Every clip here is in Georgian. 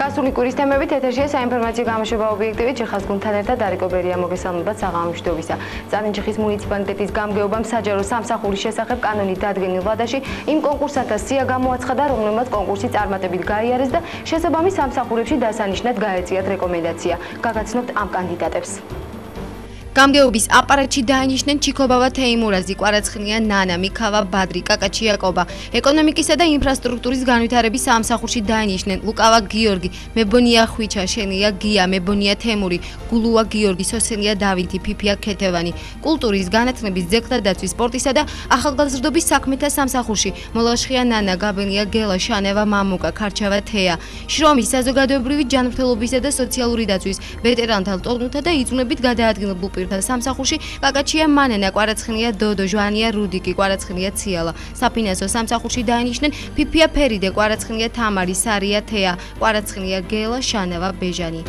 გასული კვირის თემებით ეთერშია საინფორმაციო გამოშვება ობიექტივი ჩიხას გუნდთან ერთად დარიკო ბერია მოგესალმებათ საღამომშვიდობისა. წარინჯიხის მუნიციპალიტეტის გამგეობამ საჯარო სამსახურის შესახებ კანონით დადგენილ ვადაში იმ კონკურსანტთა სია გამოაცხადა, რომელმაც კონკურსი წარმატებით გაიარეს და შესაბამის სამსახურებში დასანიშნად გაეწიათ რეკომენდაცია. გაგაცნობთ ამ კანდიდატებს. გამგეობის აპარატში დაინიშნენ ჩიქობავა თეიმურაზი, კვარაცხელია ნანა, მიქავა ბადრი, კაკაჩიაკობა. ეკონომიკისა და ინფრასტრუქტურის განვითარების სამსახურში დაინიშნენ ლუკავა გიორგი, მებონია ხვიჩა, შენია გია, მებონია თემური, გულუა გიორგი, სოსელია დავითი, ფიფია ქეთევანი. კულტურის, განათლების, ძეგლთა დაცვის, სპორტისა და ახალგაზრდობის საქმეთა სამსახურში მოლაშხია ნანა, გაბენია გელა, შანევა მამუკა, ქარჩავა თეა. შრომის, საზოგადოებრივი ჯანმრთელობისა და სოციალური დაცვის, ვეტერანთა ლტოლნუთა და იძულებით გადაადგილებულ სამსახურში კაკაჩია მანენა, კვარაცხელია დოდო, ჟვანია რუდიკი, კვარაცხელია ციალა. საფინანსო სამსახურში დაინიშნენ ფიფია ფერიდე, კვარაცხელია თამარი, სარია თეა, კვარაცხელია გელა, შანევა ბეჟანი.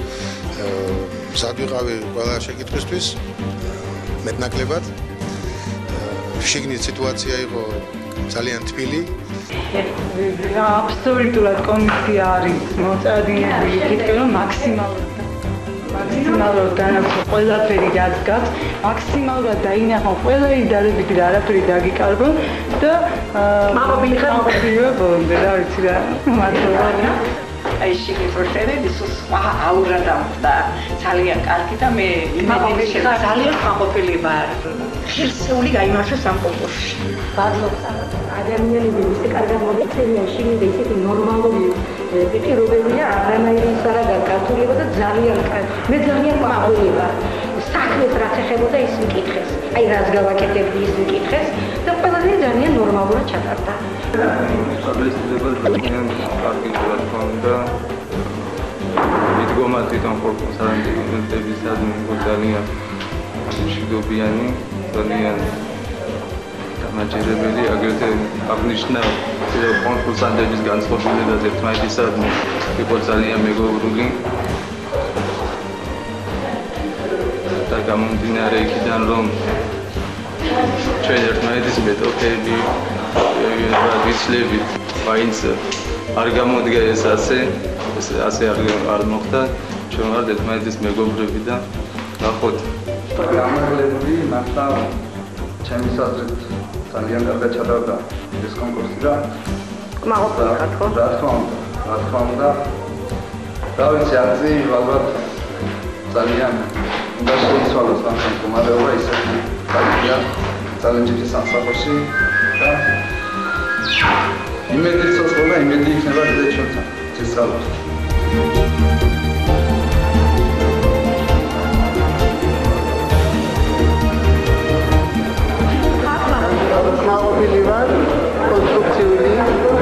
სად ვიყავი ყველა შეკითხვისთვის მეტნაკლებად. შიგნით სიტუაცია იყო ძალიან თბილი. აბსოლუტურად კომისია არის მოწადინებული იქით, რომ მაქსიმალურად განაცხადოს ყველაფერი რაც გაქვს, მაქსიმალურად დაინახონ ყველა იდეალებითა და არაფერი დაგიკარგონ და მაყოფილი ხარ ბოლომდე რა ვიცი რა მადლობა. აი შეგიფორტები სხვა აურა და ძალიან კარგი და მე იმედი ძალიან მაყოფილი ვარ. ხილსეული გაიმართოს ამ კონკურსში. ბადლობს ადამიანები ისე კარგად მოიქცევიან შიგნით ისეთი ნორმალური პირობებია, არანაირი არა გაკართულება და ძალიან მე ძალიან მაყურებელი ვარ. საქმეს რაც ეხებოდა ის მკითხეს. აი რაც გავაკეთებდი ის მკითხეს და ყველანი ძალიან ნორმალურად ჩატარდა. საბესტება ძალიან კარგი რა თქმა უნდა. მიდგომა თვითონ სარანტებისადმი ძალიან მშვიდობიანი, ძალიან დამაჯერებელი, აგრეთვე აღნიშნა კონკურსანტების განწყობილება ერთმანეთისადმი იყო ძალიან მეგობრული. და გამომდინარე იქიდან, რომ ჩვენ ერთმანეთის მეტოქეები ვიცლებით, მაინც არ გამოდგა ეს ასე არ მოხდა, ჩვენ ვართ ერთმანეთის მეგობრები და ნახოთ. გამარჯვებული, მართლა ჩემის აზრით ძალიან კარგად ჩატარდა ეს კონკურსი და მაყოფილი ხარ ხო? რა თქმა უნდა. რა ვიცი, აზრი ალბათ ძალიან უნდა შეიცვალოს ამ მდგომარეობა ისეთი კარგია წარინჯიხის სამსახურში და იმედი ცოცხლობა, იმედი იქნება კიდე ჩვენთან ცეცხლობს. მაყოფილი ვარ, კონსტრუქციული,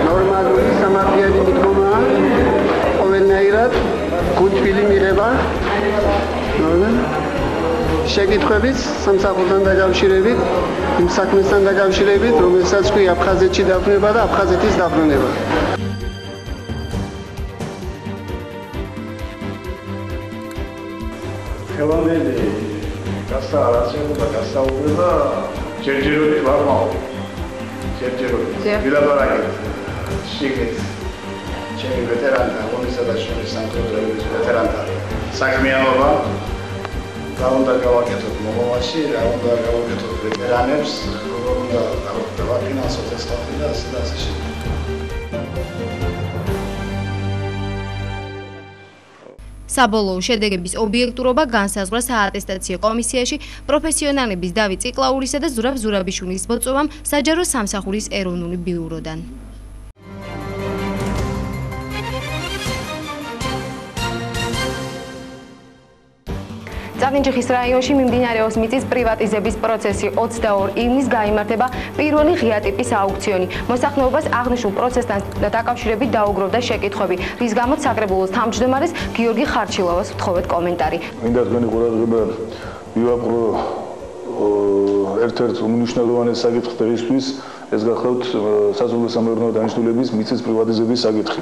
ნორმალური, სამართლიანი მიდგომაა, ყოველნაირად გულთბილი მიღება. შეკითხვებით სამსახურთან დაკავშირებით, იმ საქმესთან დაკავშირებით, რომელსაც ქვია აფხაზეთში დაბრუნება და აფხაზეთის დაბრუნება. ხელოვნელი გასაუბრება ჯერჯერობით ვარ მაყოფილი. ჯერჯერობით. ვილაპარაკეთ შიგნით ჩემი ვეტერანთა, რომლისა და შრომის სამხედროების ვეტერანთა საქმიანობა. რა უნდა გავაკეთოთ მომავალში, რა უნდა გავაკეთოთ ვეტერანებს, როგორ უნდა დავაფინანსოთ ეს ხალხი და ასე და ასე შემდეგ. საბოლოო შედეგების ობიექტურობა განსაზღვრა საატესტაციო კომისიაში პროფესიონალების დავით ციკლაურისა და ზურაბ ზურაბიშვილის მოწვევამ საჯარო სამსახურის ეროვნული ბიუროდან. წარინჯიხის რაიონში მიმდინარეობს მიწის პრივატიზების პროცესი. 22 ივნისს გაიმართება პირველი ღია ტიპის აუქციონი. მოსახლეობას აღნიშნულ პროცესთან დაკავშირებით დაუგროვდა შეკითხვები, რის გამოც საკრებულოს თავმჯდომარეს გიორგი ხარჩილოვას ვთხოვეთ კომენტარი. მინდა თქვენი ყურადღება მივაპყრო ერთ-ერთ უმნიშვნელოვანეს საკითხისთვის, ეს გახლავთ საზოგადო-სამეურნეო დანიშნულების მიწის პრივატიზების საკითხი.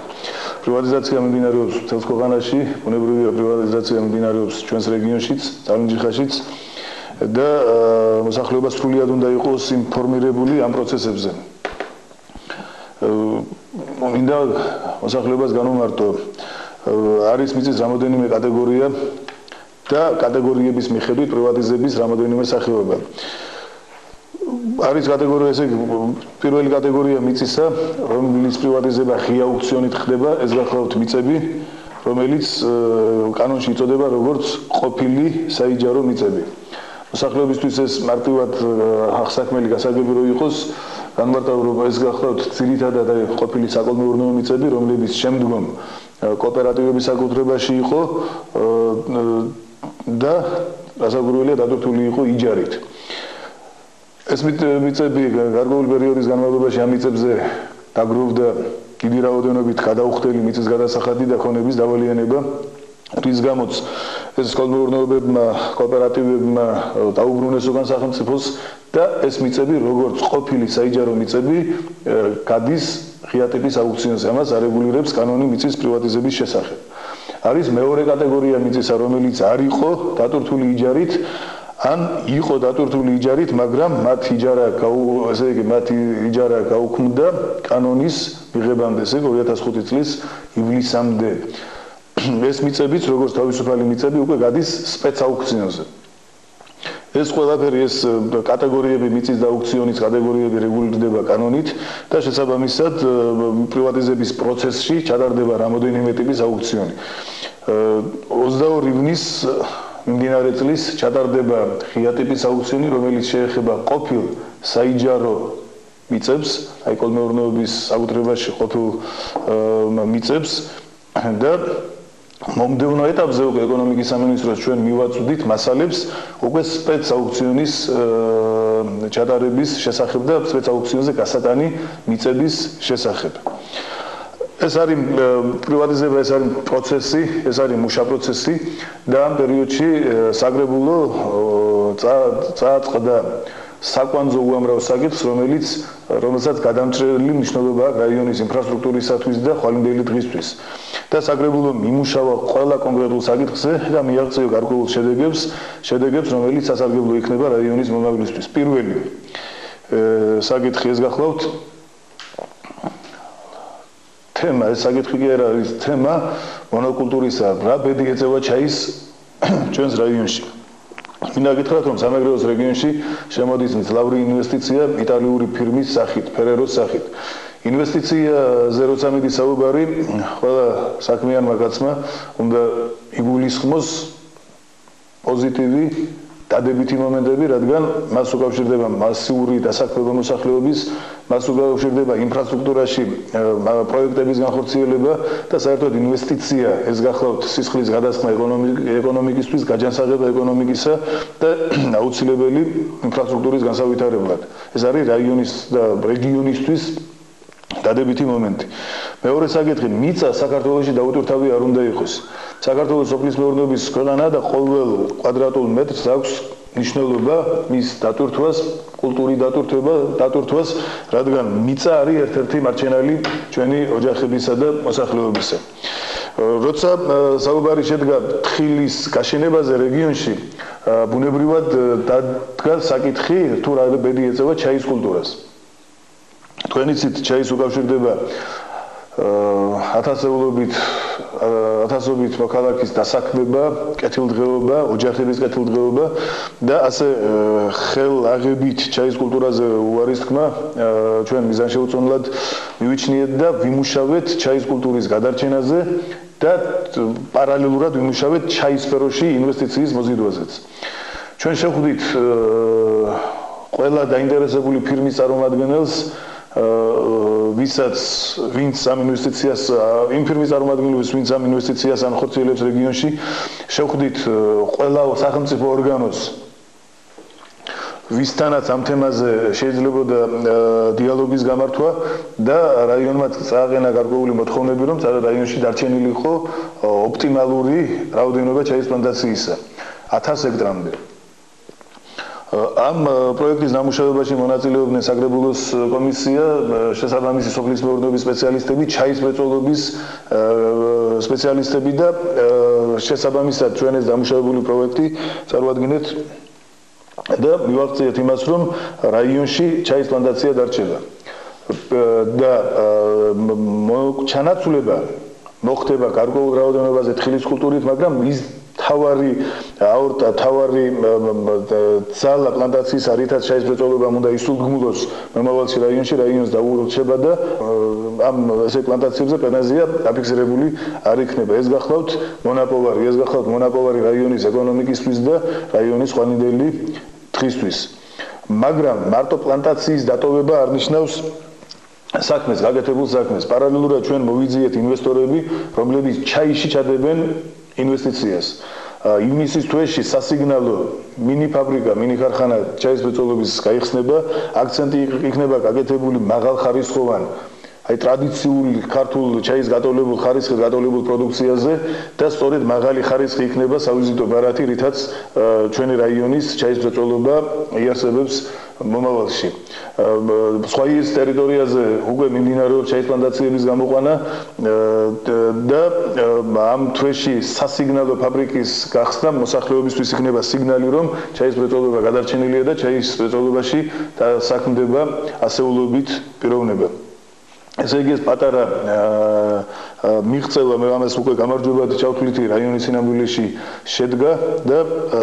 პრივატიზაცია მიმდინარეობს მთელს ქვეყანაში, ბუნებრივია პრივატიზაცია მიმდინარეობს ჩვენს რეგიონშიც, წარინჯიხაშიც და მოსახლეობა სრულად უნდა იყოს ინფორმირებული ამ პროცესებზე. მინდა მოსახლეობას განვმარტო არის მიწის რამდენიმე კატეგორია და კატეგორიების მიხედვით პრივატიზების რამდენიმე სახეობა. არის კატეგორია ესე პირველი კატეგორია მიწისა, რომლის პრივატიზება ღია აუქციონით ხდება, ეს გახლავთ მიწები, რომელიც კანონში იწოდება როგორც ყოფილი საიჯარო მიწები. მოსახლეობისთვის ეს მარტივად ახსაქმელი გასაგები რო იყოს, განმარტავ რომ ეს გახლავთ ძირითადად ყოფილი საკოლმეურნეო მიწები, რომლებიც შემდგომ კოოპერატივების საკუთრებაში იყო და გასაგრუველია დატვირთული იყო იჯარით. ეს მიწები გარკვეული პერიოდის განმავლობაში ამ მიწებზე დაგროვდა დიდი რაოდენობით გადაუხდელი მიწის გადასახადი და ქონების დავალიანება, რის გამოც ეს კოლმეურნეობებმა, კოოპერატივებმა დაუბრუნეს უკან სახელმწიფოს და ეს მიწები, როგორც ყოფილი საიჯარო მიწები, გადის ღია ტიპის აუქციონზე. ამას არეგულირებს კანონი მიწის პრივატიზების შესახებ. არის მეორე კატეგორია მიწისა, რომელიც არ იყო დატვირთული იჯარით, ან იყო დატვირთული იჯარით, მაგრამ მათ იჯარა გაუქმდა კანონის მიღებამდე, ესე 2005 წლის ივლისამდე. ეს მიწებიც, როგორც თავისუფალი მიწები, უკვე გადის სპეცაუქციონზე. ეს ყველაფერი ეს კატეგორიები მიწის და აუქციონის კატეგორიები რეგულირდება კანონით და შესაბამისად პრივატიზების პროცესში ჩატარდება რამოდენიმე ტიპის აუქციონი. 22 ივნის მიმდინარე წლის ჩატარდება ღია ტიპის აუქციონი, რომელიც შეეხება ყოფილ საიჯარო მიწებს, აი კოლმეურნეობის საკუთრებაში ყოფილ მიწებს და მომდევნო ეტაპზე უკვე ეკონომიკის სამინისტროს ჩვენ მივაწვდით მასალებს უკვე სპეცაუქციონის ჩატარების შესახებ და სპეცაუქციონზე გასატანი მიწების შესახებ. ეს არის პრივატიზება, ეს არის პროცესი, ეს არის მუშა პროცესი და ამ პერიოდში საგრებულო წააწყდა საკვანძო უამრავ საკითხს, რომელსაც გადამჭრელი მნიშვნელობა აქვს რაიონის ინფრასტრუქტურისათვის და ხვალინდელი დღისთვის. და საგრებულომ იმუშავა ყველა კონკრეტულ საკითხზე და მიაღწია გარკვეულ შედეგებს, რომელიც სასარგებლო იქნება რაიონის მომავლისთვის. პირველი საკითხი ეს გახლავთ თემა, ეს საკითხი კი არის თემა მონოკულტურისა, რა ბედი ეწევა ჩაის ჩვენს რაიონში. მინდა გითხრათ, რომ სამეგრელოს რეგიონში შემოდის მძლავრი ინვესტიცია იტალიური ფირმის სახით, ფერეროს სახით. ინვესტიციაზე როცა მიდის საუბარი, ყველა საქმიანმა კაცმა უნდა იგულისხმოს პოზიტივი დადებითი მომენტები, რადგან მას უკავშირდება მასიური დასაქმება მოსახლეობის, მას უკავშირდება ინფრასტრუქტურაში პროექტების განხორციელება და საერთოდ ინვესტიცია, ეს გახლავთ სისხლის გადასხმა ეკონომიკისთვის, გაჯანსაღება ეკონომიკისა და აუცილებელი ინფრასტრუქტურის განსავითარებლად. ეს არის რაიონის და რეგიონისთვის დადებითი მომენტი. მეორე საკითხი, მიწა საქართველოში დაუტვირთავი არ უნდა იყოს. საქართველოს სოფლის მეურნეობის ქვეყანა და ყოველ კვადრატულ მეტრს აქვს მნიშვნელობა მის დატვირთვას, კულტურის დატვირთვას, რადგან მიწა არის ერთ-ერთი მარჩენალი ჩვენი ოჯახებისა და მოსახლეობისა. როცა საუბარი შედგა თხილის გაშენებაზე რეგიონში, ბუნებრივად დადგა საკითხი, თუ რა ბედი ეწევა ჩაის კულტურას. თქვენ იცით, ჩაის უკავშირდება ათასობით მოქალაქის დასაქმება, კეთილდღეობა, ოჯახების კეთილდღეობა და ასე ხელაღებით ჩაის კულტურაზე უარის თქმა ჩვენ მიზანშეუწონლად მივიჩნიეთ და ვიმუშავეთ ჩაის კულტურის გადარჩენაზე და პარალელურად ვიმუშავეთ ჩაის სფეროში ინვესტიციის მოზიდვაზეც. ჩვენ შევხვდით ყველა დაინტერესებული ფირმის წარმომადგენელს ვინც ამ ინვესტიციას იმ ფირმის წარმომადგენლებს ვინც ამ ინვესტიციას ანხორციელებს რეგიონში შევხვდით ყველა სახელმწიფო ორგანოს ვისთანაც ამ თემაზე შეიძლებოდა დიალოგის გამართვა და რაიონმა წააყენა გარკვეული მოთხოვნები რომ რაიონში დარჩენილი იყო ოპტიმალური რაოდენობა ჩაის პლანტაციისა 1000 ჰექტრამდე. ამ პროექტის დამუშავებაში მონაწილეობდნენ საგრებულოს კომისია, შესაბამისი სოფლის მეურნეობის სპეციალისტები, ჩაის მრეწველობის სპეციალისტები და შესაბამისად ჩვენ ეს დამუშავებული პროექტი წარმოადგენთ და მივაღწიეთ იმას, რომ რაიონში ჩაის პლანტაცია დარჩება და ჩანაცვლება მოხდება გარკვეულ რაოდენობაზე თხილის კულტურით, მაგრამ ის თავარი ძალა პლანტაციის არითაც ჩაის მრეწველობამ უნდა ისულგმულოს მომავალში რაიონს დაურჩება და ამ ესე პლანტაციებზე პენაზია დაფიქსირებული არ იქნება. ეს გახლავთ მონაპოვარი რაიონის ეკონომიკისთვის და რაიონის ხვალინდელი თხისთვის. მაგრამ მარტო პლანტაციის დატოვება არ ნიშნავს საქმეს, გაკეთებულ საქმეს. პარალელურად ჩვენ მოვიძიეთ ინვესტორები, რომლებიც ჩაიში ჩადებენ ინვესტიციას. ივნისის თვეში სასიგნალო მინი ფაბრიკა, მინი ქარხანა ჩაის მრეწველობის გაიხსნება, აქცენტი იქნება გაკეთებული მაღალხარისხოვან აი ტრადიციული ქართულ ჩაის გატოლებულ ხარისხის გატოლებულ პროდუქციაზე და სწორედ მაღალი ხარისხი იქნება სავიზიტო ბარათი, რითაც ჩვენი რაიონის ჩაის მრეწველობა იარსებებს მომავალში. სხვა ის ტერიტორიაზე უკვე მიმდინარეობს ჩაის პლანტაციების გამოყვანა და ამ თვეში სასიგნალო ფაბრიკის გახსნა მოსახლეობისთვის იქნება სიგნალი, რომ ჩაის მრეწველობა გადარჩენილია და ჩაის მრეწველობაში დასაქმდება ასეულობით პიროვნება. ესე იგი ეს პატარა მიღწევა მე ამას უკვე გამარჯვებად ჩავთვლითი რაიონის სინამდვილეში შედგა და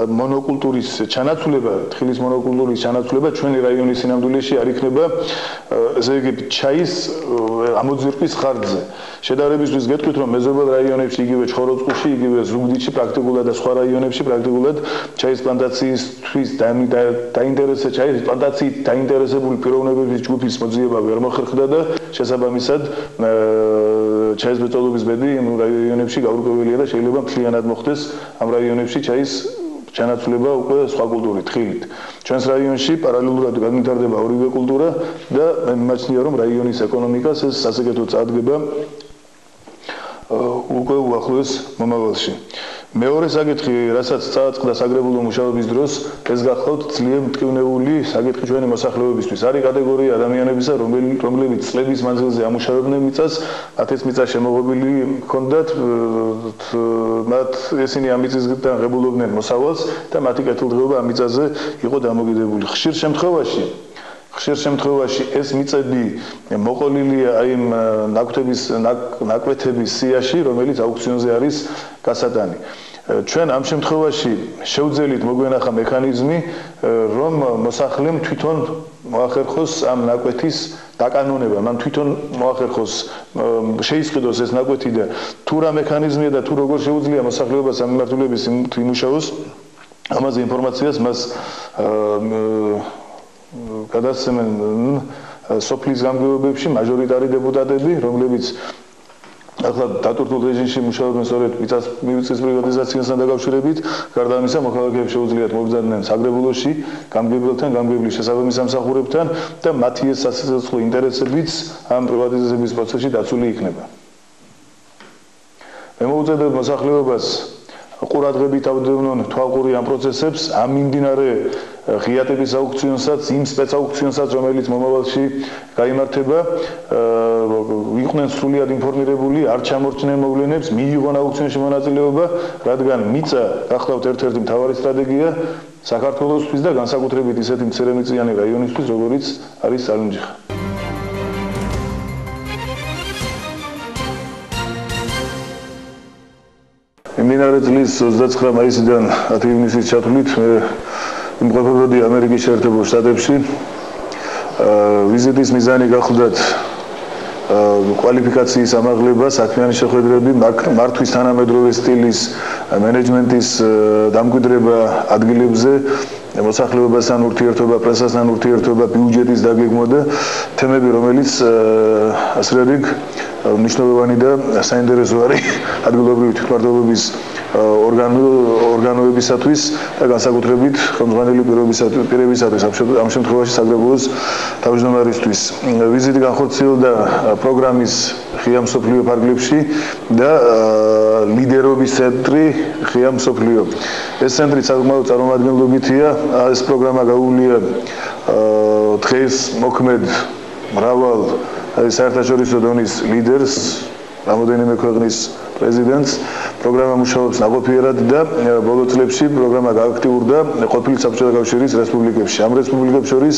მონოკულტურის ჩანაცვლება, თხილის მონოკულტურის ჩანაცვლება ჩვენი რაიონის სინამდვილეში არ იქნება ესე იგი ჩაის ამოძირკვის ხარჯზე. შედარებისთვის გეტყვით, რომ მეზობელ რაიონებში, იგივე ჩხოროწყუში, იგივე ზუგდიდში პრაქტიკულად და სხვა რაიონებში პრაქტიკულად ჩაის პლანტაციისთვის დაინტერესებული ჩაის პლანტაციით დაინტერესებული პიროვნებების ჯგუფის მოძიება ვერ მოხერხდა და შესაბამისად ჩაის მრეწველობის ბედი იმ რაიონებში გაურკვეველია და შეიძლება მთლიანად მოხდეს ამ რაიონებში ჩაის ჩანაცვლება უკვე სხვა კულტურით, თხილით. ჩვენს რაიონში პარალელურად განვითარდება ორივე კულტურა და მე მიმაჩნია, რომ რაიონის ეკონომიკას ეს სასიკეთოდ წარდგება უკვე უახლოეს მომავალში. მეორე საკითხი, რასაც წააწყდა საგრებულო მუშაობის დროს, ეს გახლავთ ძლიერ მტკივნეული საკითხი ჩვენი მოსახლეობისთვის. არის კატეგორია ადამიანებისა, რომლებიც წლების მანძილზე ამუშავებდნენ მიწას, მათ ეს მიწა შემოღობილი ჰქონდათ, მათ ესენი ამ მიწისგან ღებულობდნენ მოსავალს და მათი კეთილდღეობა ამ მიწაზე იყო დამოკიდებული. ხშირ შემთხვევაში ეს მიწები მოყოლილია აი იმ ნაკვეთების სიაში, რომელიც აუქციონზე არის გასატანი. ჩვენ ამ შემთხვევაში შევძელით მოგვენახა მექანიზმი, რომ მოსახლემ თვითონ მოახერხოს ამ ნაკვეთის დაკანონება, მან თვითონ მოახერხოს შეისყიდოს ეს ნაკვეთი და თუ რა მექანიზმია და თუ როგორ შეუძლია მოსახლეობას ამ მიმართულებით იმუშაოს, ამაზე ინფორმაციას მას გადასცემენ სოფლის გამგეობებში მაჟორიტარი დეპუტატები, რომლებიც ახლა დატვირთულ რეჟიმში მუშაობენ სწორედ მიწის პრივატიზაციასთან დაკავშირებით. გარდა ამისა, მოქალაქეებს შეუძლიათ მობრძანდნენ საგრებულოში გამგებელთან, გამგებლის შესაბამის სამსახურებთან და მათი ეს სასიცოცხლო ინტერესებიც ამ პრივატიზაციის პროცესში დაცული იქნება. მე მოვუწოდებ მოსახლეობას ყურადღებით ავდევნონ თვალყური ამ პროცესებს, ამ მიმდინარე ღიატების აუქციონსაც, იმ სპეცაუქციონსაც, რომელიც მომავალში გაიმართება, იყვნენ სრულიად ინფორმირებული, არ ჩამორჩნენ მოვლენებს, მიიღონ აუქციონში მონაწილეობა, რადგან მიწა გახლავთ ერთ-ერთი მთავარი სტრატეგია საქართველოსთვის და განსაკუთრებით ისეთი მცირემიწიანი რაიონისთვის, როგორიც არის სალინჯიხა. მიმდინარე წლის 29 მაისიდან 10 ივნისის ჩათვლით მე იმყოფებოდი ამერიკის შეერთებულ შტატებში. ვიზიტის მიზანი გახლდათ კვალიფიკაციის ამაღლება, საქმიანი შეხვედრები, მართვის თანამედროვე სტილის მენეჯმენტის დამკვიდრება ადგილებზე, მოსახლეობასთან ურთიერთობა, პრესასთან ურთიერთობა, ბიუჯეტის დაგეგმვა და თემები, რომელიც ასე რიგ მნიშვნელოვანი და საინტერესო არის ადგილობრივი თვითმმართველობის ორგანოებისათვის და განსაკუთრებით ხელმძღვანელი პირებისათვის, ამ შემთხვევაში საგრებულოს თავმჯდომარისთვის. ვიზიტი განხორციელდა პროგრამის ღია მსოფლიო ფარგლებში და ლიდერობის ცენტრი ღია მსოფლიო. ეს ცენტრი საკმაოდ წარმომადგენლობითია. ეს პროგრამა გაუვლია დღეს მოქმედ მრავალ საერთაშორისო დონის ლიდერს, რამოდენიმე ქვეყნის პრეზიდენტს პროგრამა მუშაობს ნაყოფიერად და ბოლო წლებში პროგრამა გააქტიურდა ყოფილი საბჭოთა კავშირის რესპუბლიკებში. ამ რესპუბლიკებს შორის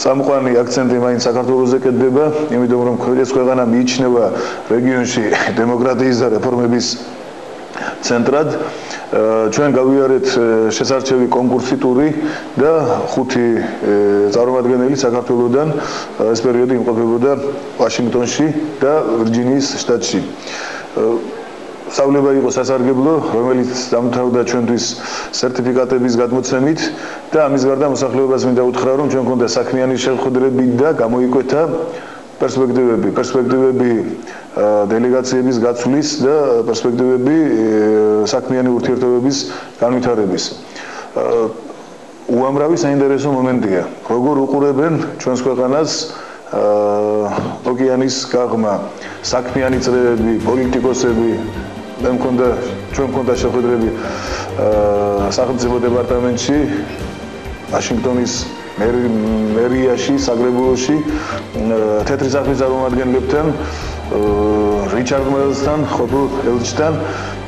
წამყვანი აქცენტი მაინც საქართველოზე კეთდება, იმიტომ რომ ეს ქვეყანა მიიჩნევა რეგიონში დემოკრატიის და რეფორმების ცენტრად. ჩვენ გავიარეთ შესარჩევი კონკურსი ტური და 5 წარმომადგენელი საქართველოსდან ეს პერიოდი იმყოფებოდა ვაშინგტონში და ვირჯინიის შტატში. სწავლება იყო სასარგებლო, რომელიც დამთავრდა ჩვენთვის სერტიფიკატების გადმოცემით და ამის გარდა მოსახლეობას მინდა უთხრა, რომ ჩვენ გვქონდა საქმიანი შეხვედრები და გამოიკვეთა პერსპექტივები დელეგაციების გაცვლის და პერსპექტივები საქმიანი ურთიერთობების განვითარების. უამრავი საინტერესო მომენტია. როგორ უყურებენ ჩვენს ქვეყანას ოკეანის გაღმა, საქმიანი წრეები, პოლიტიკოსები, ჩვენ მქონდა შეხვედრები სახელმწიფო დეპარტამენტში, ვაშინგტონის მერიაში, საგრებულოში, თეთრი სახლის წარმომადგენლებთან, რიჩარდ მელსთან, ყოფილ ელჩთან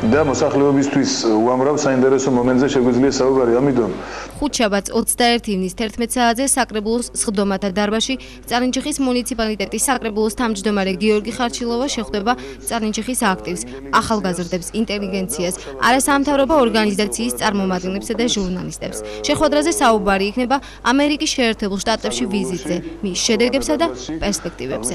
და მოსახლეობისთვის უამრავ საინტერესო მომენტზე შეგვიძლია საუბარი, ამიტომ ხუთშაბათს 21 ივნის 11 საათზე საკრებულოს სხდომათა დარბაზში წარინჯიხის მუნიციპალიტეტის საკრებულოს თავმჯდომარე გიორგი ხარჩილოვა შეხვდება წარინჯიხის აქტივს, ახალგაზრდებს, ინტელიგენციას, არასამთავრობო ორგანიზაციის წარმომადგენლებსა და ჟურნალისტებს. შეხვედრაზე საუბარი იქნება ამერიკის შეერთებულ შტატებში ვიზიტზე, მის შედეგებსა და პერსპექტივებზე.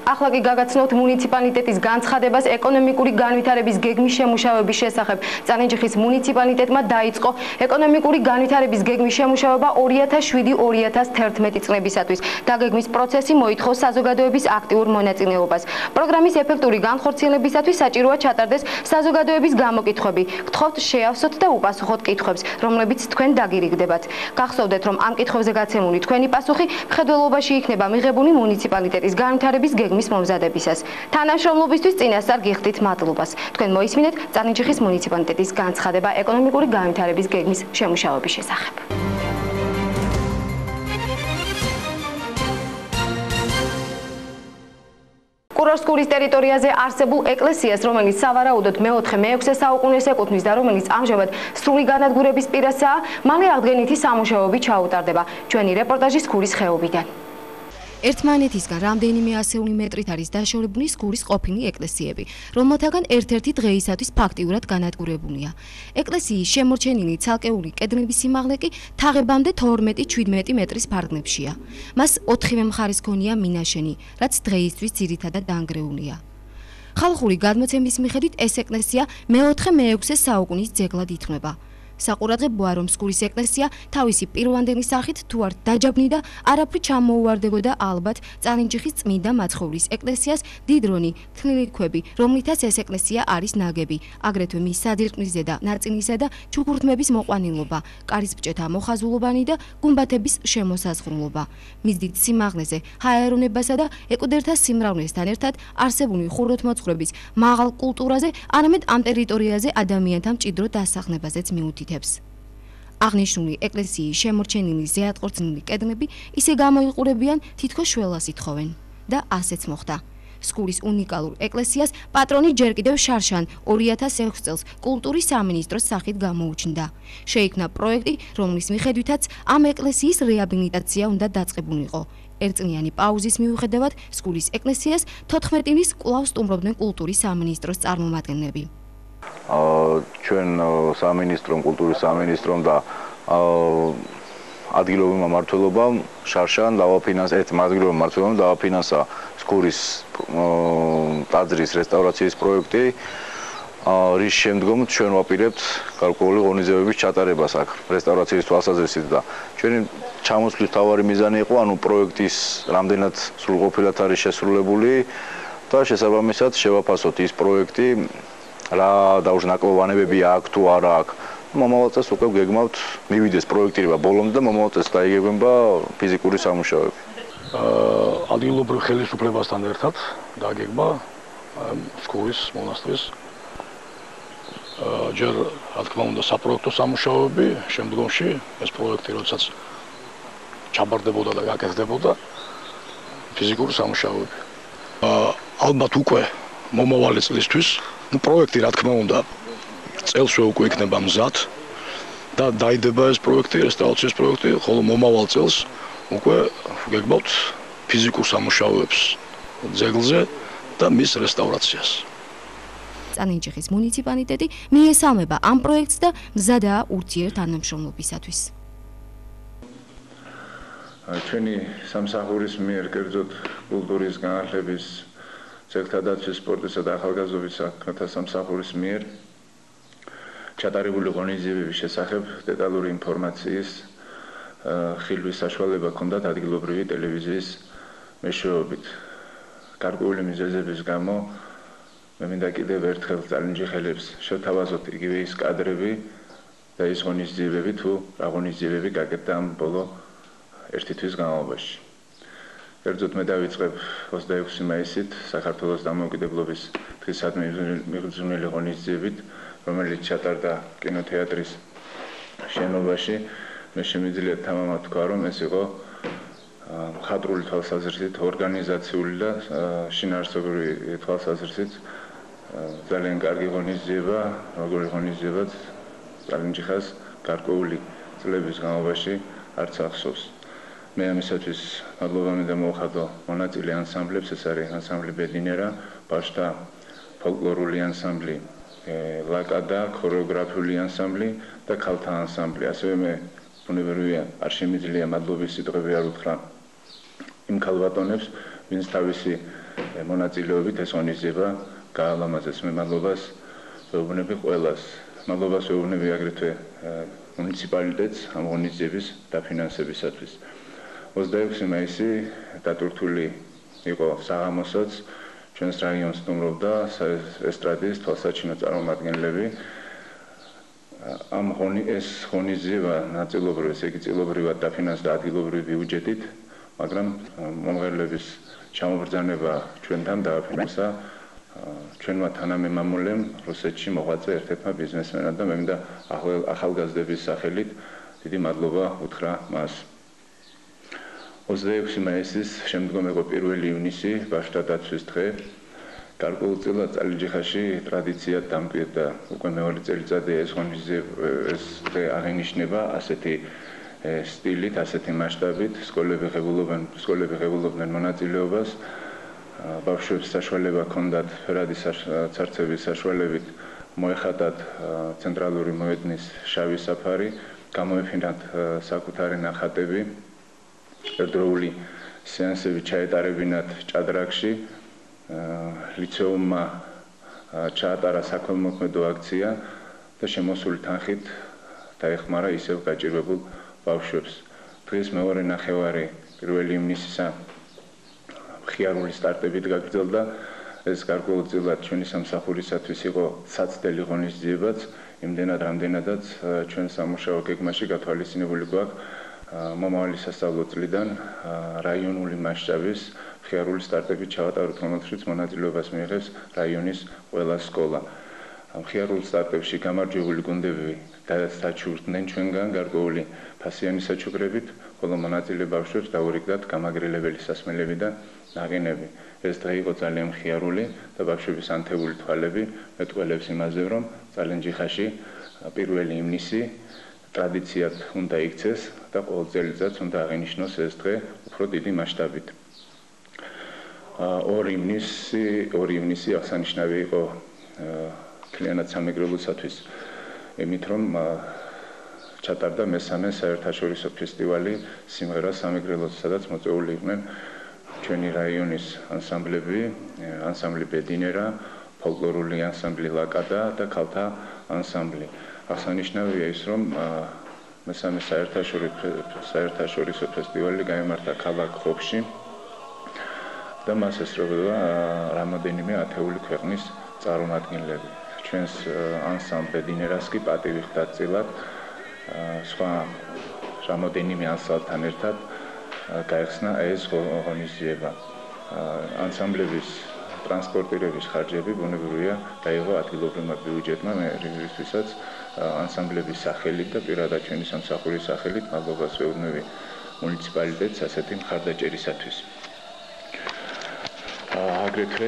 ახლა კი გაგაცნობთ მუნიციპალიტეტის განცხადებას ეკონომიკური განვითარების გეგმის შემუშავების შესახებ. წარინჯიხის მუნიციპალიტეტმა დაიწყო ეკონომიკური განვითარების გეგმის შემუშავება 2007-2011 წლებისათვის. დაგეგმვის პროცესი მოითხოვს საზოგადოების აქტიურ მონაწილეობას. პროგრამის ეფექტური განხორციელებისათვის საჭიროა ჩატარდეს საზოგადოების გამოკითხვები. გთხოვთ შეავსოთ და უპასუხოთ კითხვებს, რომლებიც თქვენ დაგირიგდებათ. გახსოვდეთ, რომ ამ კითხვებზე გაცემული თქვენი პასუხი მხედველობაში იქნება მიღებული მუნიციპალიტეტის განვითარების გეგმის მომზადებისას. თანამშრომლობისთვის წინასწარ გიხდით მადლობას. თქვენ მოისმინეთ წარინჯიხის მუნიციპალიტეტის განცხადება ეკონომიკური განვითარების გეგმის შემუშავების შესახებ. კურორსკურის ტერიტორიაზე არსებულ ეკლესიას, რომელიც სავარაუდოდ მე-4-მე-6 საუკუნეს ეკუთვნის და რომელიც ამჟამად სრული განადგურების პირასაა, მალე აღდგენითი სამუშაოები ჩაუტარდება. ჩვენი რეპორტაჟი სქურის ხეობიდან. ერთმანეთისგან რამდენიმე ასეული მეტრით არის დაშორებული სქურის ყოფილი ეკლესიები, რომელთაგან ერთ-ერთი დღეისათვის ფაქტიურად განადგურებულია. ეკლესიის შემორჩენილი ცალკეული კედლების სიმაღლე კი თაღებამდე 12-17 მეტრის ფარგლებშია. მას 4-ვე მხარეს ჰქონია მინაშენი, რაც დღეისთვის ძირითადად დანგრეულია. ხალხური გადმოცემის მიხედვით ეს ეკლესია მე-4-მე-6 საუკუნის ძეგლად ითვლება. საყურადღებოა, რომ სქურის ეკლესია თავისი პირვანდელი სახით თუ არ დაჯაბნიდა, არაფრით ჩამოუვარდებოდა ალბათ წარინჯიხის წმინდა მაცხოვრის ეკლესიას დიდრონი, თლილი ქვები, რომლითაც ეს ეკლესია არის ნაგები, აგრეთვე მის საძირკვნიზე და ნაწილისა და ჩუქურთმების მოყვანილობა, კარისბჭეთა მოხაზულობანი და გუმბათების შემოსაზღვრულობა. მის დიდ სიმაღლეზე, ჰაერონებასა და ეკვდერთა სიმრავლესთან ერთად არსებული ხუროთმოძღვრების მაღალ კულტურაზე, არამედ ამ ტერიტორიაზე ადამიანთა მჭიდრო დასახლებაზეც მიუთითებს. აღნიშნული ეკლესიის შემორჩენილი ზეადყორწნილი კედლები ისე გამოიყურებიან, თითქოს შველას ითხოვენ და ასეც მოხდა. სქურის უნიკალურ ეკლესიას პატრონი ჯერ კიდევ შარშან 2006 წელს კულტურის სამინისტროს სახით გამოუჩნდა. შეიქმნა პროექტი, რომლის მიხედვითაც ამ ეკლესიის რეაბილიტაცია უნდა დაწყებულიყო. ერთწლიანი პაუზის მიუხედავად სქურის ეკლესიას 14 ივნის კვლავ სტუმრობდნენ კულტურის სამინისტროს წარმომადგენლები. ჩვენ სამინისტრომ, კულტურის სამინისტრომ და ადგილობრივმა მმართველობამ შარშან ადგილობრივმა მმართველობამ დავაფინანსა სქურის ტაძრის რესტავრაციის პროექტი, რის შემდგომ ჩვენ ვაპირებთ გარკვეული ღონისძიებების ჩატარებას აქ რესტავრაციის თვალსაზრისით და ჩვენი ჩამოსვლის მთავარი მიზანი იყო, ანუ პროექტის რამდენად სრულყოფილად არის შესრულებული და შესაბამისად შევაფასოთ ის პროექტი, რა დაუჟნაკლოვანებები აქვს თუ არა აქვს. მომავალ წელს უკვე გეგმავთ მივიდეს პროექტირება ბოლომდე და მომავალ წელს დაიგეგმება ფიზიკური სამუშაოები. ადგილობრივ ხელისუფლებასთან ერთად დაგეგმა სქურის მონასტრის ჯერ რა თქმა უნდა საპროექტო სამუშაოები, შემდგომში ეს პროექტი როდესაც ჩაბარდებოდა და გაკეთდებოდა ფიზიკური სამუშაოები. ალბათ უკვე მომავალი წლისთვის პროექტი რა თქმა უნდა წელსვე უკვე იქნება მზად და დაიდება ეს პროექტი, რესტავრაციის პროექტი, ხოლო მომავალ წელს უკვე გეგმავთ ფიზიკურ სამუშაოებს ძეგლზე და მის რესტავრაციას. წანენჯიხის მუნიციპალიტეტი მიესალმება ამ პროექტს და მზადაა ურთიერთთანამშრომლობისათვის. ჩვენი სამსახურის მიერ კერძოდ კულტურის განათლების ძეგლთა დაცვის სპორტისა და ახალგაზრდობის საქმეთა სამსახურის მიერ ჩატარებული ღონისძიებების შესახებ დეტალური ინფორმაციის ხილვის საშუალება ჰქონდათ ადგილობრივი ტელევიზიის მეშვეობით. გარკვეული მიზეზების გამო მე მინდა კიდევ ერთხელ წალენჯიხელებს შევთავაზოთ იგივე ის კადრები და ის ღონისძიებები თუ რა ღონისძიებები გაკეთდა ამ ბოლო ერთი თვის განმავლობაში. კერძოდ მე დავიწყებ 26 მაისით საქართველოს დამოუკიდებლობის დღისადმი მიღწეული ღონისძიებით, რომელიც ჩატარდა კინოთეატრის შენობაში. მე შემიძლია თამამად თქვა, რომ ეს იყო მხატვრული თვალსაზრისით, ორგანიზაციული და შინაარსობრივი თვალსაზრისით ძალიან კარგი ღონისძიება, როგორი ღონისძიებაც წალენჯიხას გარკვეული წლების განმავლობაში არც ახსოვს. მე ამისათვის მადლობა მინდა მოვხატო მონაწილე ანსამბლებს, ეს არის ანსამბლი ბედინერა, ბავშვთა ფოლკლორული ანსამბლი ლაკადა, ქორეოგრაფიული ანსამბლი და ქალთა ანსამბლი. ასევე მე ბუნებრივია არ შემიძლია მადლობის სიტყვები არ უთხრა იმ ქალბატონებს, ვინც თავისი მონაწილეობით ეს ღონისძიება გაალამაზეს. მე მადლობას ვეუბნები ყველას. მადლობას ვეუბნები აგრეთვე მუნიციპალიტეტს ამ ღონისძიების დაფინანსებისათვის. 26 მაისი დატვირთული იყო საღამოსაც, ჩვენს რაიონს სტუმრობდა ესტრადის თვალსაჩინო წარმომადგენლები. ეს ღონისძიება ნაწილობრივ, ესე იგი წილობრივად დაფინანსდა ადგილობრივი ბიუჯეტით, მაგრამ მომღერლების ჩამობრძანება ჩვენთან დააფინანსა ჩვენმა თანამემამულემ რუსეთში მოღვაწე ერთ-ერთმა ბიზნესმენად და მე მინდა ახალგაზრდების სახელით დიდი მადლობა უთხრა მას. 26 მაისის შემდგომ იყო 1 ივნისი, ბავშვთა დაცვის დღე. გარკვეულწილად წალენჯიხაში ტრადიციად დამკვიდრდა უკვე მეორე წელიწადია ეს დღე აღინიშნება ასეთი სტილით, ასეთი მასშტაბით. სკოლები ღებულობდნენ მონაწილეობას. ბავშვებს საშუალება ჰქონდათ ფერადი ცარცების საშუალებით მოეხატათ ცენტრალური მოედნის შავი საფარი, გამოეფინათ საკუთარი ნახატები. ერთდროული სეანსები ჩაეტარებინათ ჭადრაკში. ლიცეუმმა ჩაატარა საქველმოქმედო აქცია და შემოსული თანხით დაეხმარა ისევ გაჭირვებულ ბავშვებს. დღეს მეორე ნახევარი 1 ივნისისა მხიარული სტარტებით გაგრძელდა. ეს გარკვეულწილად ჩვენი სამსახურისათვის იყო საცდელი ღონისძიებაც, იმდენად რამდენადაც ჩვენ სამუშაო გეგმაში გათვალისწინებული გვაქვს მომავალი სასწავლო წლიდან რაიონული მასშტაბის მხიარული სტარტებით ჩავატაროთ, რომელშიც მონაწილეობას მიიღებს რაიონის ყველა სკოლა. მხიარულ სტარტებში გამარჯვებული გუნდები დაჩურდნენ ჩვენგან გარკვეული ფასიანი საჩუქრებით, ხოლო მონაწილე ბავშვებს დაურიგდათ გამაგრილებელი სასმელები და ნაყინები. ეს დღე იყო ძალიან მხიარული და ბავშვების ანთებული თვალები მეტყველებს იმაზე, რომ წალენჯიხაში 1 ივნისი ტრადიციად უნდა იქცეს და ყოველ წელიწადს უნდა აღინიშნოს ეს დღე უფრო დიდი მასშტაბით. 2 ივნისი აღსანიშნავი იყო მთლიანად სამეგრელოსათვის, იმით რომ ჩატარდა მესამე საერთაშორისო ფესტივალი სიმღერა სამეგრელოზე, სადაც მოწვეული იყვნენ ჩვენი რაიონის ანსამბლები, ანსამბლი ბედინერა, ფოლკლორული ანსამბლი ლაკადა და ქალთა ანსამბლი. აღსანიშნავია ის, რომ მესამე საერთაშორისო ფესტივალი გაიმართა ქალაქ ხობში და მას ესწრებოდა რამოდენიმე ათეული ქვეყნის წარმომადგენლები. ჩვენს ანსამბლ ბედინერას კი პატივი ხვდათ წილად სხვა რამოდენიმე ანსამბლთან ერთად გაიხსნა ეს ღონისძიება. ანსამბლების ტრანსპორტირების ხარჯები ბუნებრივია დაიღო ადგილობრივმა ბიუჯეტმა, მე რისთვისაც ანსამბლების სახელით და პირადად ჩვენი სამსახურის სახელით მადლობას ვეუბნები მუნიციპალიტეტს ასეთი მხარდაჭერისათვის. აგრეთვე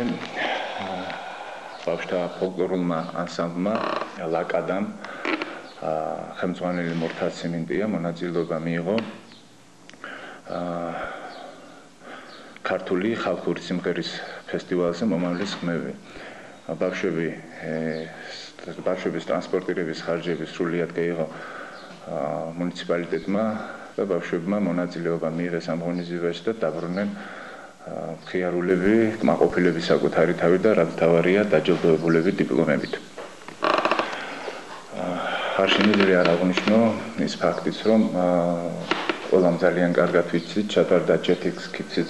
ბავშვთა ფოლკლორულმა ანსამბლმა ლაკადამ ხელმძღვანელი მურთაზ სიმინტია მონაწილეობა მიიღო ქართული ხალხური სიმღერის ფესტივალზე მომავლის ხმები. ბავშვების ტრანსპორტირების ხარჯები სრულიად გაიღო მუნიციპალიტეტმა და ბავშვებმა მონაწილეობა მიიღეს ამ ღონისძიებაში და დაბრუნენ მხიარულები, კმაყოფილები საკუთარი თავით და რაც თავარია დაჯილდოებულები დიპლომებით. არ შემიძლია არ აღვნიშნო ის ფაქტიც, რომ ყველამ ძალიან კარგად ვიცით, ჩატარდა ჯეთიქს კიცის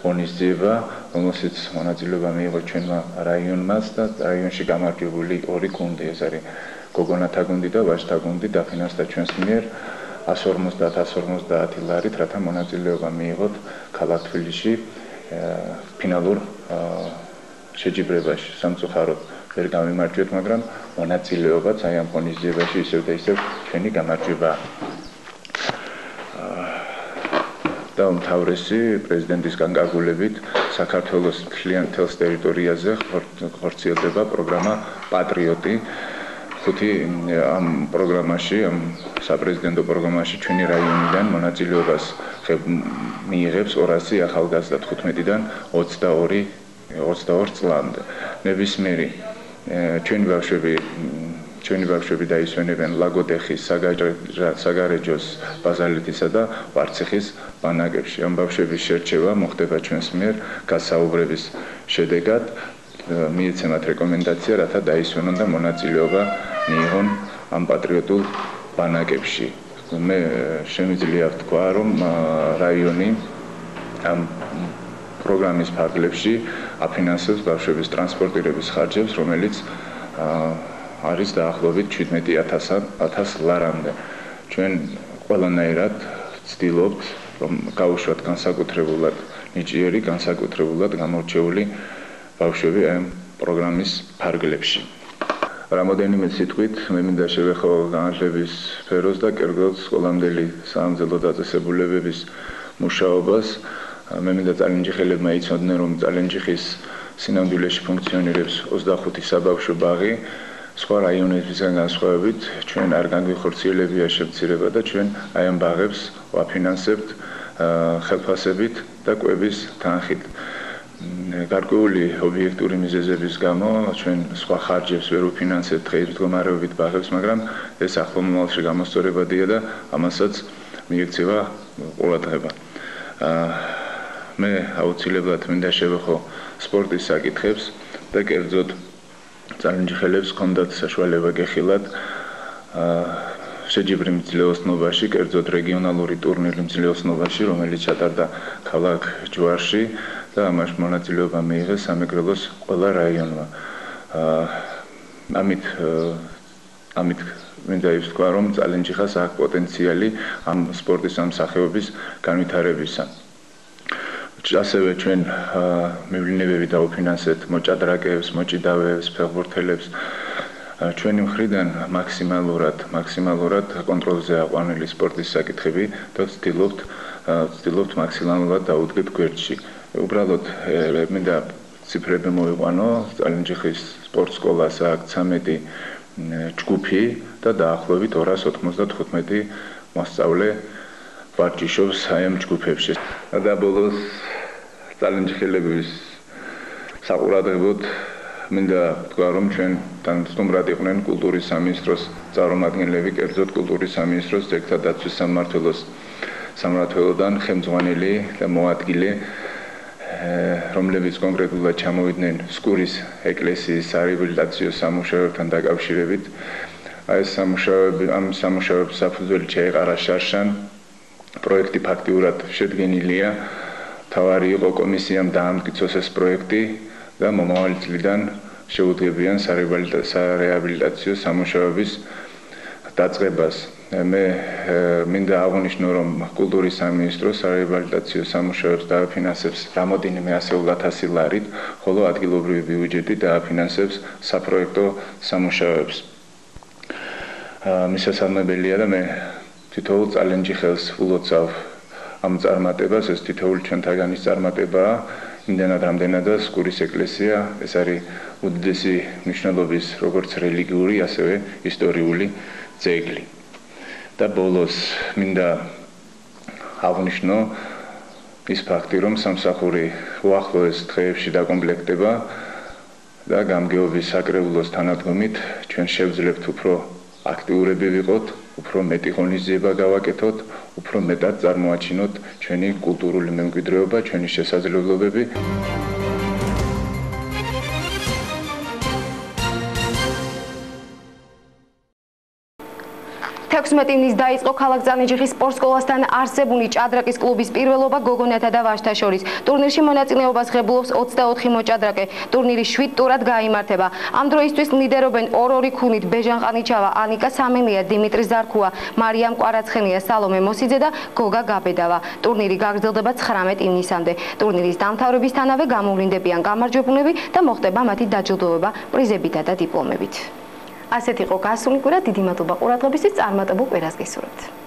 ღონისძიება, რომელშიც მონაწილეობა მიიღო ჩვენმა რაიონმაც და რაიონში გამარჯვებული ორი გუნდი, ეს არის გოგონათა გუნდი და ვაჟთა გუნდი დაფინანსდა ჩვენს მიერ 150 ლარით, რათა მონაწილეობა მიიღოთ ქალაქ თბილისში ფინალურ შეჯიბრებაში. სამწუხაროდ ვერ გამიმარჯვეთ, მაგრამ მონაწილეობაც აი ამ ღონისძიებაში ისევ და ისევ ჩვენი გამარჯვებაა. და უმთავრესი პრეზიდენტისგან გაგულებით საქართველოს მთლიან ტერიტორიაზე ხორციელდება პროგრამა პატრიოტი. ხუთი ამ პროგრამაში, ამ საპრეზიდენტო პროგრამაში ჩვენი რაიონიდან მონაწილეობას მიიღებს 200 ახალგაზრდა 15-დან 22 წლამდე. ნებისმიერი ჩვენი ბავშვები დაისვენებენ ლაგოდეხის, საგარეჯოს, ბაზალეთისა და ვარციხის ბანაკებში. ამ ბავშვების შერჩევა მოხდება ჩვენს მიერ გასაუბრების შედეგად. მიეცემათ რეკომენდაცია, რათა დაისვენონ და მონაწილეობა მიიღონ ამ პატრიოტულ ბანაკებში. მე შემიძლია ვთქვა, რომ რაიონი ამ პროგრამის ფარგლებში აფინანსებს ბავშვების ტრანსპორტირების ხარჯებს, რომელიც არის დაახლოებით 17,000 ლარამდე. ჩვენ ყველანაირად ვცდილობთ, რომ გავუშვათ განსაკუთრებულად ნიჭიერი, განსაკუთრებულად გამორჩეული ბავშვები ამ პროგრამის ფარგლებში. რამოდენიმე სიტყვით მე მინდა შევეხო განათლების სფეროს და კერძოდ სკოლამდელი საამზადო დაწესებულებების მუშაობას. მე მინდა წალენჯიხელებმა იცოდნენ, რომ წალენჯიხის სინამდვილეში ფუნქციონირებს 25 საბავშვო ბაღი. სხვა რაიონებისგან განსხვავებით, ჩვენ არ განვიხორციელებია შემცირება და ჩვენ აი ამ ბაღებს ვაფინანსებთ ხელფასებით და კვების თანხით. გარკვეული ობიექტური მიზეზების გამო ჩვენ სხვა ხარჯებს ვერ ვფინანსებთ დღეის მდგომარეობით ბაღებს, მაგრამ ეს ახლო მომავალში გამოსწორებადია და ამასაც მიექცევა ყურადღება. მე აუცილებლად მინდა შევეხო სპორტის საკითხებს და კერძოდ წალენჯიხელებს ჰქონდათ საშუალება გეხილათ შეჯიბრი მძლეოსნობაში, კერძოდ რეგიონალური ტურნირი მძლეოსნობაში, რომელიც ჩატარდა ქალაქ ჯვარში და ამაში მონაწილეობა მიიღეს სამეგრელოს ყველა რაიონმა. ამით მინდა ივთქვა, რომ წალენჯიხას აქვს პოტენციალი ამ სპორტის ამ სახეობის განვითარებისა. ასევე ჩვენ მივლინებები დაუფინანსეთ მოჭადრაკეებს, მოჭიდავეებს, ფეხბურთელებს. ჩვენი მხრიდან მაქსიმალურად კონტროლზე აყვანილი სპორტის საკითხები და ვცდილობთ მაქსიმალურად დაუდგეთ გვერდში. უბრალოდ მინდა ციფრები მოვიყვანო, წალენჯიხის სპორტ სკოლას აქვს 13 ჯგუფი და დაახლოებით 295 მოსწავლე ვარჯიშობს აი ამ ჯგუფებში. და ბოლოს წალენჯიხელების საყურადღებოდ მინდა ვთქვა, რომ ჩვენთან სტუმრად იყვნენ კულტურის სამინისტროს წარმომადგენლები, კერძოდ კულტურის სამინისტროს ძეგლთა დაცვის სამმართველოდან ხელმძღვანელი და მოადგილე, რომლებიც კონკრეტულად ჩამოვიდნენ სკურის ეკლესიის სარეაბილიტაციო სამუშაოებთან დაკავშირებით. ამ სამუშაოების საფუძველი ჩაეყარა შარშან. პროექტი ფაქტიურად შედგენილია. თავარი იყო კომისიამ დაამტკიცოს ეს პროექტი და მომავალი წლიდან შეუდგებიან სარეაბილიტაციო სამუშაოების დაწყებას. მე მინდა აღვნიშნო, რომ კულტურის სამინისტრო სარეაბილიტაციო სამუშაოებს დააფინანსებს რამოდენიმე 100,000 ლარით, ხოლო ადგილობრივი ბიუჯეტი დააფინანსებს საპროექტო სამუშაოებს. მისასალმებელია და მე თითოეულ წალენჯიხელს ულოცავ ამ წარმატებას, ეს თითოეული ჩვენთაგანის წარმატებაა. იმდენად რამდენადაც სკურის ეკლესია ეს არის უდიდესი მნიშვნელობის როგორც რელიგიური, ასევე ისტორიული ძეგლი. და ბოლოს მინდა აღნიშნო ის ფაქტი, რომ სამსახური უახლოეს დღეებში დაკომპლექტდება და გამგეობის საკრებულოს თანადგომით ჩვენ შევძლებთ უფრო აქტიურები ვიყოთ, უფრო მეტი ღონისძიება გავაკეთოთ, უფრო მეტად წარმოაჩინოთ ჩვენი კულტურული მემკვიდრეობა, ჩვენი შესაძლებლობები. 16 ივნის დაიწყო ქალაქ წანეჯიხის სპორტ სკოლასთან არსებული ჭადრაკის კლუბის პირველობა გოგონათა და ვაჟთა შორის. ტურნირში მონაწილეობას ღებულობს 24 მოჭადრაკე. ტურნირი 7 ტურად გაიმართება. ამ დროისთვის ლიდერობენ 2-2 ქუნით ბეჟან ყანიჩავა, ანიკა სამელია, დიმიტრი ზარქუა, მარიამ კვარაცხენია, სალომე მოსიძე და გოგა გაბედავა. ტურნირი გაგრძელდება 19 ივნისამდე. ტურნირის დამთავრებისთანავე გამოვლინდებიან გამარჯვებულები და მოხდება მათი დაჯილდოება პრიზებითა და დიპლომებით. ასეთ იყო გასული კვირა, დიდი მადლობა ყურადღებისთვის, წარმატებულ კვირას გისურვებთ.